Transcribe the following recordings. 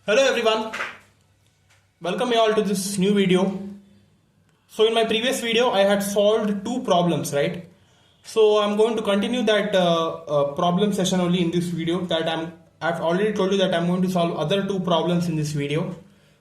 Hello everyone, welcome you all to this new video. So in my previous video I had solved two problems, right? So I'm going to continue that problem session only in this video. I've already told you that I'm going to solve other two problems in this video.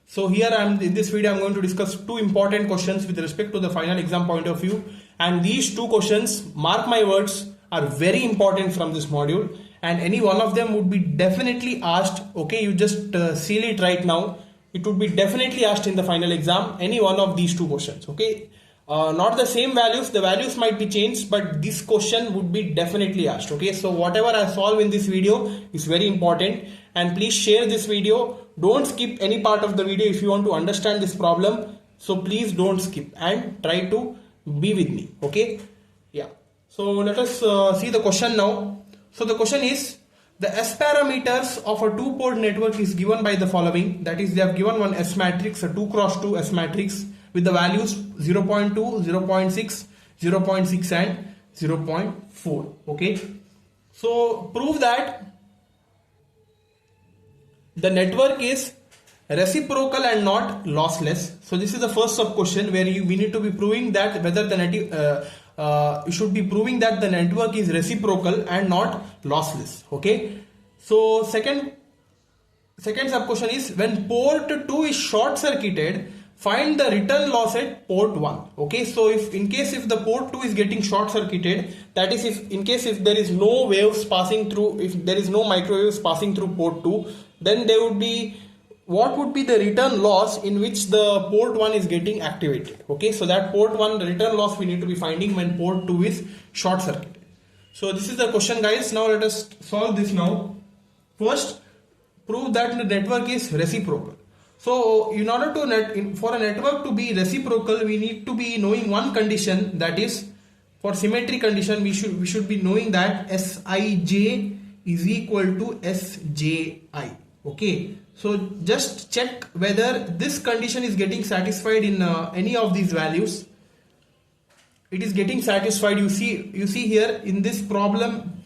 So here in this video I'm going to discuss two important questions with respect to the final exam point of view, and these two questions, mark my words, are very important from this module, and any one of them would be definitely asked. Okay, you just seal it right now. It would be definitely asked in the final exam, any one of these two questions. Okay, not the same values, the values might be changed, but this question would be definitely asked. Okay, so whatever I solve in this video is very important, and please share this video. Don't skip any part of the video if you want to understand this problem. So please don't skip and try to be with me. Okay, yeah. So let us see the question now. So the question is, the S parameters of a two-port network is given by the following. That is, they have given one S matrix, a 2 cross 2 S matrix with the values 0.2, 0.6, 0.6 and 0.4. Okay. So prove that the network is reciprocal and not lossless. So this is the first sub question where we need to be proving that whether the you should be proving that the network is reciprocal and not lossless. Okay. So second sub question is, when port 2 is short circuited, find the return loss at port 1. Okay. So if the port 2 is getting short circuited, that is if there is no waves passing through, if there is no microwaves passing through port 2, then there would be, what would be the return loss in which the port 1 is getting activated. Okay, so that port 1, the return loss we need to be finding when port 2 is short circuited. So this is the question, guys. Now let us solve this now. First, prove that the network is reciprocal. So in order to for a network to be reciprocal, we need to be knowing one condition, that is, for symmetry condition we should be knowing that Sij is equal to Sji. Okay, so just check whether this condition is getting satisfied in any of these values. It is getting satisfied. You see here in this problem,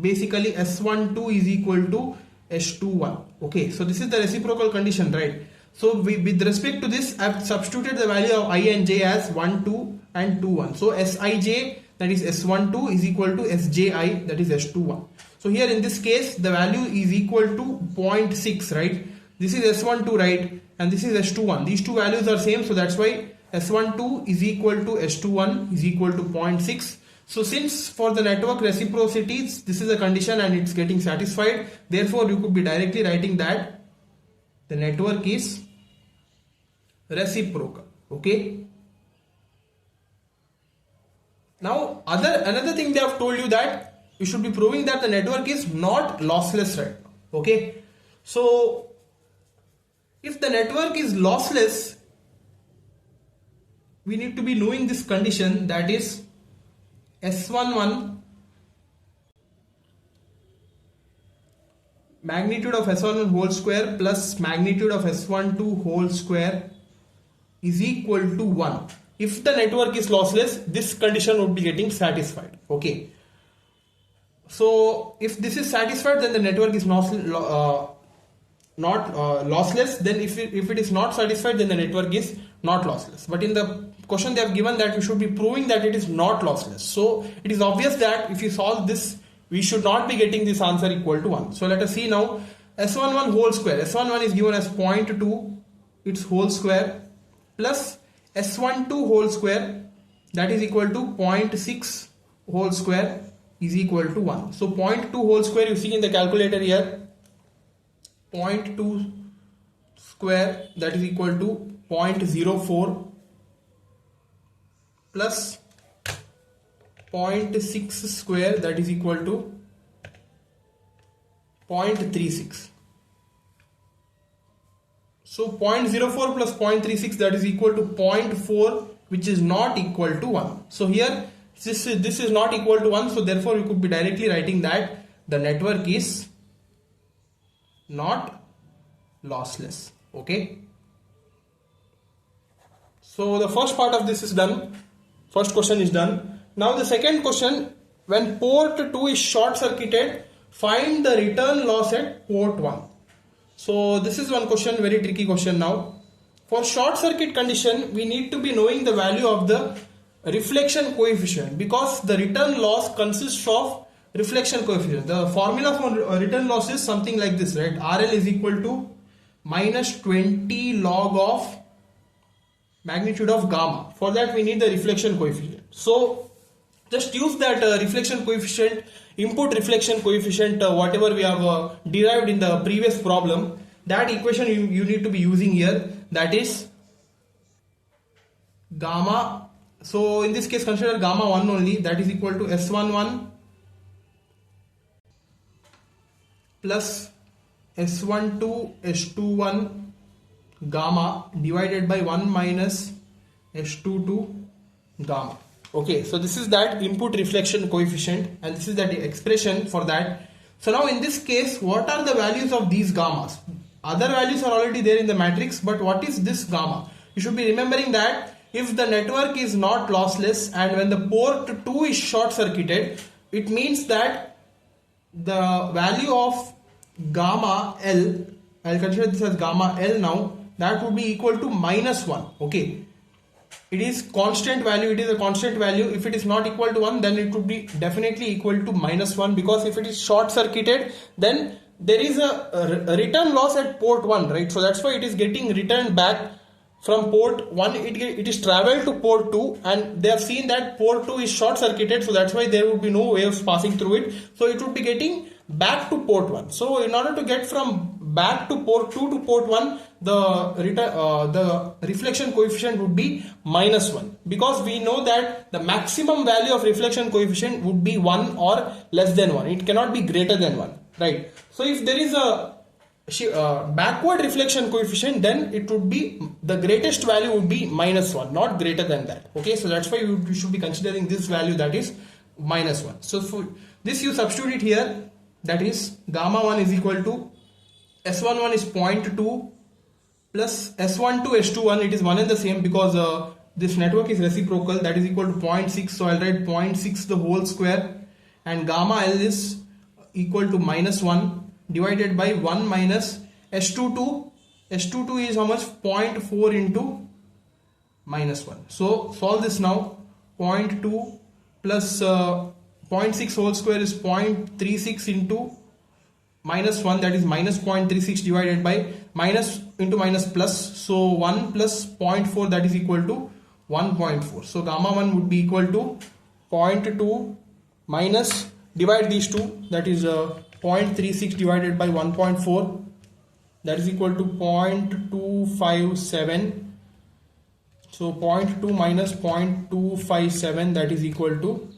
basically S12 is equal to S21. Okay, so this is the reciprocal condition, right? So with respect to this, I have substituted the value of I and j as 1, 2 and 2, 1. So Sij, that is S12, is equal to Sji, that is S21. So here in this case, the value is equal to 0.6, right? This is S12, right? And this is S21. These two values are same, so that's why S12 is equal to S21 is equal to 0.6. So since for the network reciprocity, this is a condition and it's getting satisfied, therefore you could be directly writing that the network is reciprocal. Okay. Now another thing they have told you, that you should be proving that the network is not lossless right now. Okay. So if the network is lossless, we need to be knowing this condition, that is S11 magnitude of S11 whole square plus magnitude of S12 whole square is equal to 1. If the network is lossless, this condition would be getting satisfied. Okay. So if this is satisfied, then the network is not lossless. Then if it is not satisfied, then the network is not lossless. But in the question they have given that we should be proving that it is not lossless. So it is obvious that if you solve this, we should not be getting this answer equal to 1. So let us see now. S11 whole square. S11 is given as 0.2, its whole square, plus S12 whole square, that is equal to 0.6 whole square is equal to 1. So 0.2 whole square, you see in the calculator here, 0.2 square, that is equal to 0.04 plus 0.6 square, that is equal to 0.36. So 0.04 plus 0.36, that is equal to 0.4, which is not equal to 1. So here this is not equal to 1, so therefore you could be directly writing that the network is not lossless. Okay. So the first part of this is done. First question is done. Now the second question, when port 2 is short circuited, find the return loss at port 1. So this is one question, very tricky question now. For short circuit condition, we need to be knowing the value of the reflection coefficient, because the return loss consists of reflection coefficient. The formula for return loss is something like this, right? RL is equal to minus 20 log of magnitude of gamma. For that we need the reflection coefficient. So just use that reflection coefficient, input reflection coefficient, whatever we have derived in the previous problem. That equation you need to be using here, that is gamma. So in this case consider gamma 1 only, that is equal to S11 plus S12 S21 gamma divided by 1 minus S22 gamma. Okay, so this is that input reflection coefficient and this is that expression for that. So now in this case, what are the values of these gammas? Other values are already there in the matrix, but what is this gamma? You should be remembering that if the network is not lossless and when the port 2 is short circuited, it means that the value of gamma L, I'll consider this as gamma L now, that would be equal to minus 1. Okay, it is constant value, it is a constant value. If it is not equal to 1, then it would be definitely equal to minus 1, because if it is short circuited, then there is a return loss at port 1, right? So that's why it is getting returned back from port 1, it is traveled to port 2, and they have seen that port 2 is short circuited, so that's why there would be no waves passing through it, so it would be getting back to port 1. So in order to get from back to port 2 to port 1, the reflection coefficient would be minus 1, because we know that the maximum value of reflection coefficient would be 1 or less than 1. It cannot be greater than 1, right? So if there is a backward reflection coefficient, then it would be, the greatest value would be minus 1, not greater than that. Okay, so that's why you should be considering this value, that is minus 1. So for this you substitute it here, that is gamma 1 is equal to S11 is 0.2 plus S12 S21, it is one and the same because this network is reciprocal, that is equal to 0.6, so I'll write 0.6 the whole square, and gamma L is equal to minus 1 divided by 1 minus S22. S22 is how much? 0.4 into minus 1. So solve this now. 0.2 plus 0.6 whole square is 0.36 into minus 1, that is minus 0.36 divided by minus into minus plus. So 1 plus 0.4, that is equal to 1.4. So gamma 1 would be equal to 0.2 minus, divide these two, that is 0.36 divided by 1.4, that is equal to 0.257. So 0.2 minus 0.257, that is equal to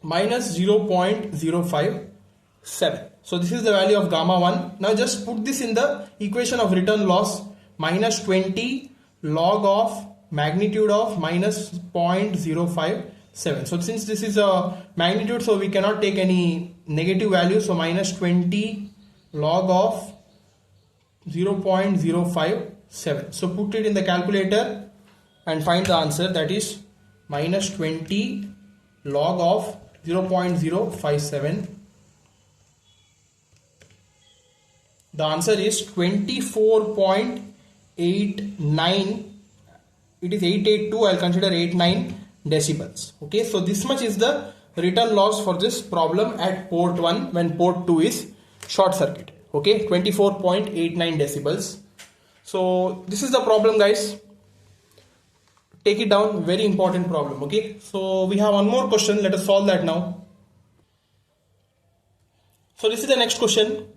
minus 0.057. So this is the value of gamma 1. Now just put this in the equation of return loss, minus 20 log of magnitude of minus 0.057. So since this is a magnitude, so we cannot take any negative value, so minus 20 log of 0.057. So put it in the calculator and find the answer, that is minus 20 log of 0.057. The answer is 24.89. It is 882, I'll consider 89 decibels. Okay, so this much is the return loss for this problem at port 1 when port 2 is short circuit. Okay, 24.89 decibels. So this is the problem, guys. Take it down, very important problem. Okay, so we have one more question, let us solve that now. So this is the next question.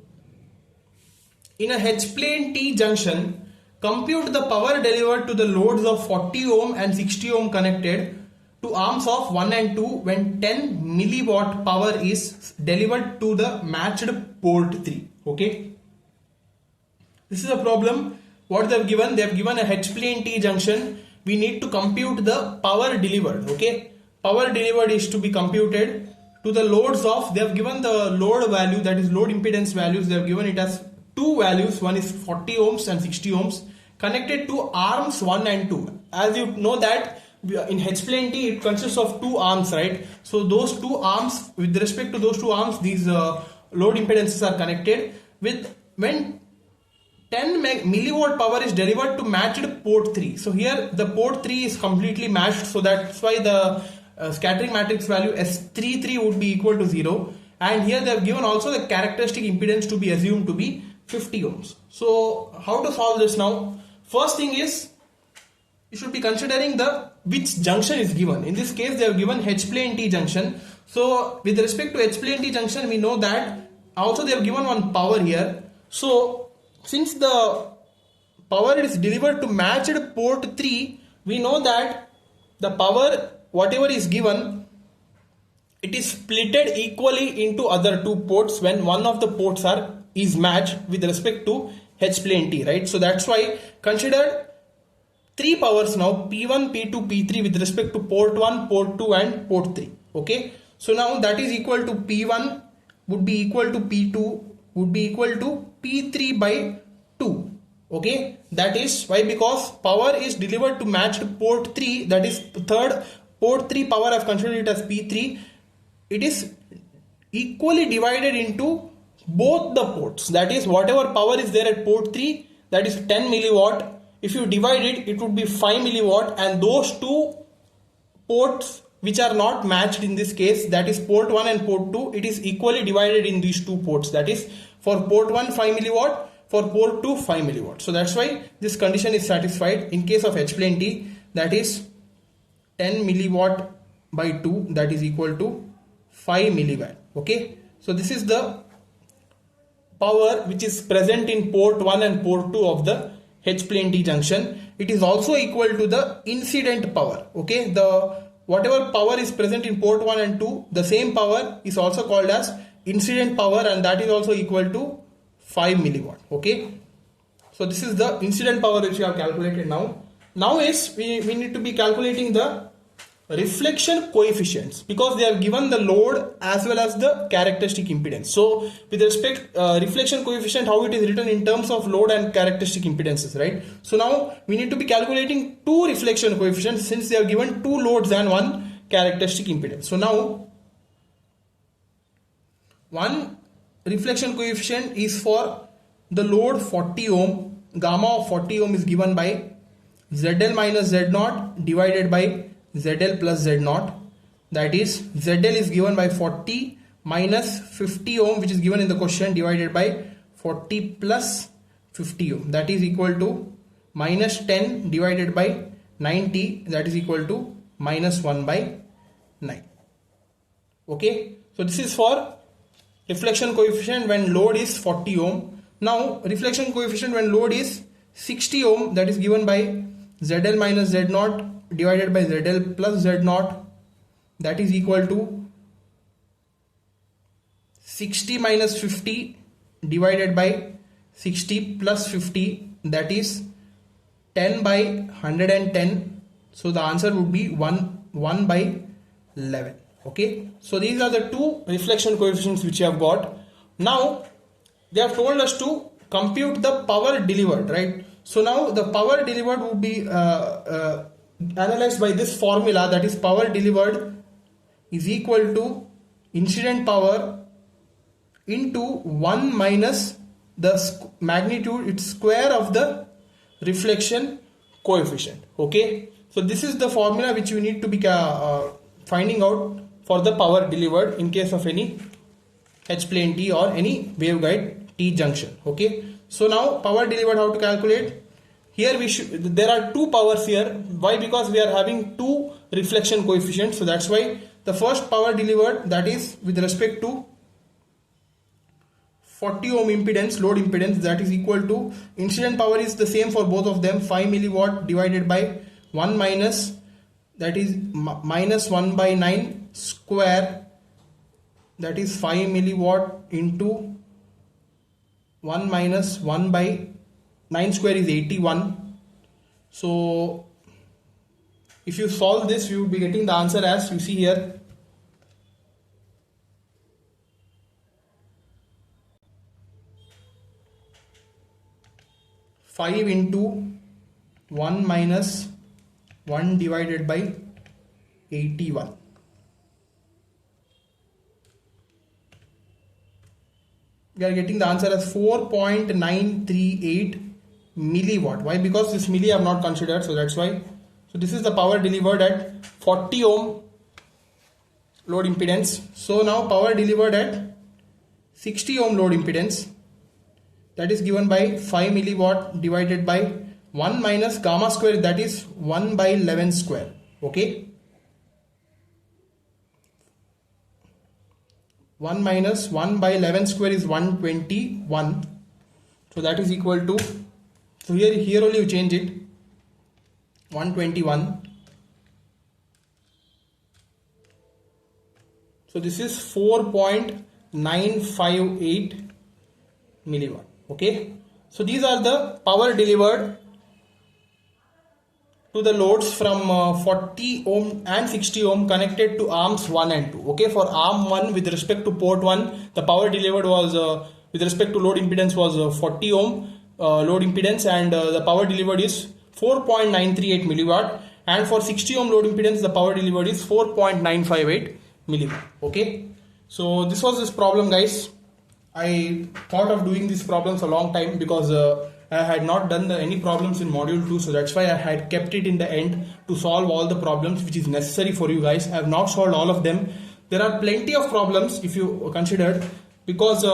In a H-plane T-junction, compute the power delivered to the loads of 40 ohm and 60 ohm connected to arms of 1 and 2 when 10 milliwatt power is delivered to the matched port 3. Okay, this is a problem. What they have given? They have given a H-plane T-junction. We need to compute the power delivered. Okay, power delivered is to be computed to the loads of, they have given the load value, that is load impedance values, they have given it as two values, one is 40 ohms and 60 ohms connected to arms 1 and 2. As you know that in H-plane T it consists of two arms, right? So those two arms, with respect to those two arms, these load impedances are connected. with when 10 milliwatt power is delivered to matched port 3. So here the port 3 is completely matched, so that's why the scattering matrix value S33 would be equal to 0, and here they have given also the characteristic impedance to be assumed to be 50 ohms. So how to solve this now? First thing is, you should be considering the which junction is given. In this case they have given H plane T junction. So with respect to H plane T junction, we know that also they have given one power here. So since the power is delivered to matched port 3, we know that the power whatever is given, it is splitted equally into other two ports when one of the ports is matched with respect to H plane T, right? So that's why consider three powers now, P1, P2, P3 with respect to port 1, port 2 and port 3. Okay, so now that is equal to P1 would be equal to P2 would be equal to P3 by 2. Okay, that is why, because power is delivered to matched port 3, that is third port 3 power, I have considered it as P3. It is equally divided into both the ports, that is whatever power is there at port 3, that is 10 milliwatt. If you divide it, it would be 5 milliwatt, and those two ports which are not matched in this case, that is port 1 and port 2, it is equally divided in these two ports, that is for port 1 5 milliwatt, for port 2 5 milliwatt. So that's why this condition is satisfied. In case of H plane T, that is 10 milliwatt by 2, that is equal to 5 milliwatt. Okay, so this is the power which is present in port 1 and port 2 of the H plane T junction. It is also equal to the incident power. Okay, the whatever power is present in port 1 and 2, the same power is also called as incident power, and that is also equal to 5 milliwatt. Okay, so this is the incident power which we have calculated now. Now is we need to be calculating the reflection coefficients, because they have given the load as well as the characteristic impedance. So with respect reflection coefficient, how it is written in terms of load and characteristic impedances, right? So now we need to be calculating two reflection coefficients, since they have given two loads and one characteristic impedance. So now one reflection coefficient is for the load 40 ohm. Gamma of 40 ohm is given by ZL minus Z0 divided by ZL plus Z0, that is ZL is given by 40 minus 50 ohm which is given in the question divided by 40 plus 50 ohm, that is equal to minus 10 divided by 90, that is equal to minus 1 by 9. Okay, so this is for reflection coefficient when load is 40 ohm. Now reflection coefficient when load is 60 ohm, that is given by ZL minus Z0 divided by ZL plus Z0, that is equal to 60 minus 50 divided by 60 plus 50, that is 10 by 110. So the answer would be 1 by 11. Okay, so these are the two reflection coefficients which you have got. Now they have told us to compute the power delivered, right? So now the power delivered would be analyzed by this formula, that is power delivered is equal to incident power into 1 minus the magnitude, its square of the reflection coefficient. Okay, so this is the formula which you need to be finding out for the power delivered in case of any H plane T or any waveguide T junction. Okay, so now power delivered, how to calculate? Here there are two powers here. Why? Because we are having two reflection coefficients. So that's why the first power delivered, that is with respect to 40 ohm impedance, load impedance, that is equal to incident power is the same for both of them, 5 milliwatt divided by 1 minus, that is minus 1 by 9 square, that is 5 milliwatt into 1 minus 1 by 9 square is 81. So if you solve this, you will be getting the answer as you see here. Five into 1 minus 1 divided by 81. we are getting the answer as 4.938 milliwatt. Why? Because this milli I have not considered, so that's why. So this is the power delivered at 40 ohm load impedance. So now power delivered at 60 ohm load impedance, that is given by 5 milliwatt divided by 1 minus gamma square, that is 1 by 11 square. Okay, 1 minus 1 by 11 square is 121. So that is equal to, so here only you change it, 121. So this is 4.958 milliwatt. Okay, so these are the power delivered to the loads from 40 ohm and 60 ohm connected to arms 1 and 2. Okay, for arm 1 with respect to port 1, the power delivered was with respect to load impedance was 40 ohm load impedance, and the power delivered is 4.938 milliwatt, and for 60 ohm load impedance the power delivered is 4.958 milliwatt. Okay, so this was this problem, guys. I thought of doing these problems a long time because I had not done any problems in module 2, so that's why I had kept it in the end to solve all the problems which is necessary for you guys. I have not solved all of them. There are plenty of problems if you considered, because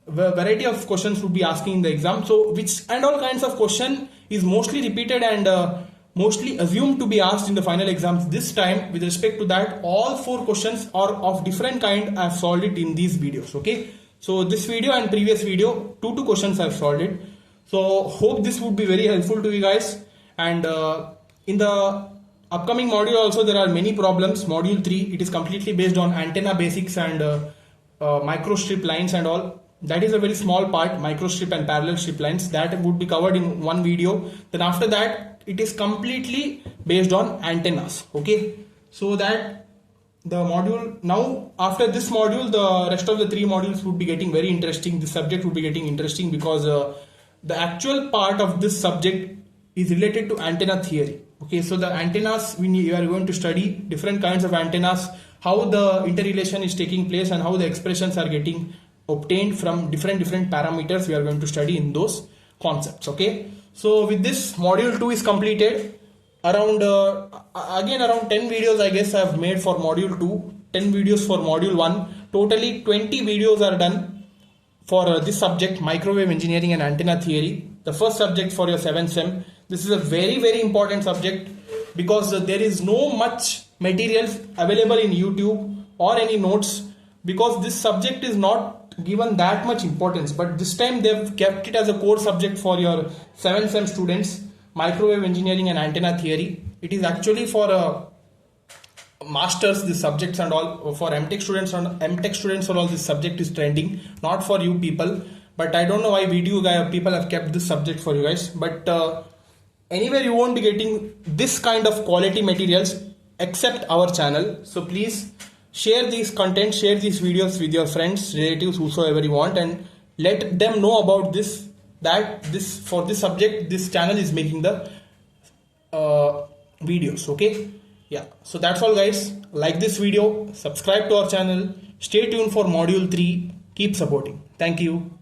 variety of questions would be asking in the exam. So which and all kinds of question is mostly repeated and mostly assumed to be asked in the final exams. This time with respect to that, all 4 questions are of different kind. I have solved it in these videos. Okay, so this video and previous video, 2 questions I have solved it. So hope this would be very helpful to you guys, and in the upcoming module also there are many problems. Module 3, it is completely based on antenna basics and microstrip lines and all. That is a very small part, microstrip and parallel strip lines, that would be covered in one video. Then after that it is completely based on antennas. Okay, so that the module, now after this module the rest of the 3 modules would be getting very interesting. This subject would be getting interesting because the actual part of this subject is related to antenna theory. Okay, so the antennas, we are going to study different kinds of antennas, how the interrelation is taking place and how the expressions are getting obtained from different parameters. We are going to study in those concepts. Okay, so with this module 2 is completed. Around again around 10 videos I guess I have made for module 2, 10 videos for module 1. Totally 20 videos are done for this subject, microwave engineering and antenna theory, the first subject for your 7th sem. This is a very important subject because there is no much materials available in YouTube or any notes, because this subject is not given that much importance, but this time they've kept it as a core subject for your 7th sem students, microwave engineering and antenna theory. It is actually for masters, this subjects and all. For MTech students and all, this subject is trending, not for you people. But I don't know why VTU people have kept this subject for you guys. But anywhere you won't be getting this kind of quality materials except our channel. So please share these content, share these videos with your friends, relatives, whosoever you want, and let them know about this, that this, for this subject this channel is making the videos. Okay, yeah, so that's all guys. Like this video, subscribe to our channel, stay tuned for module 3, keep supporting. Thank you.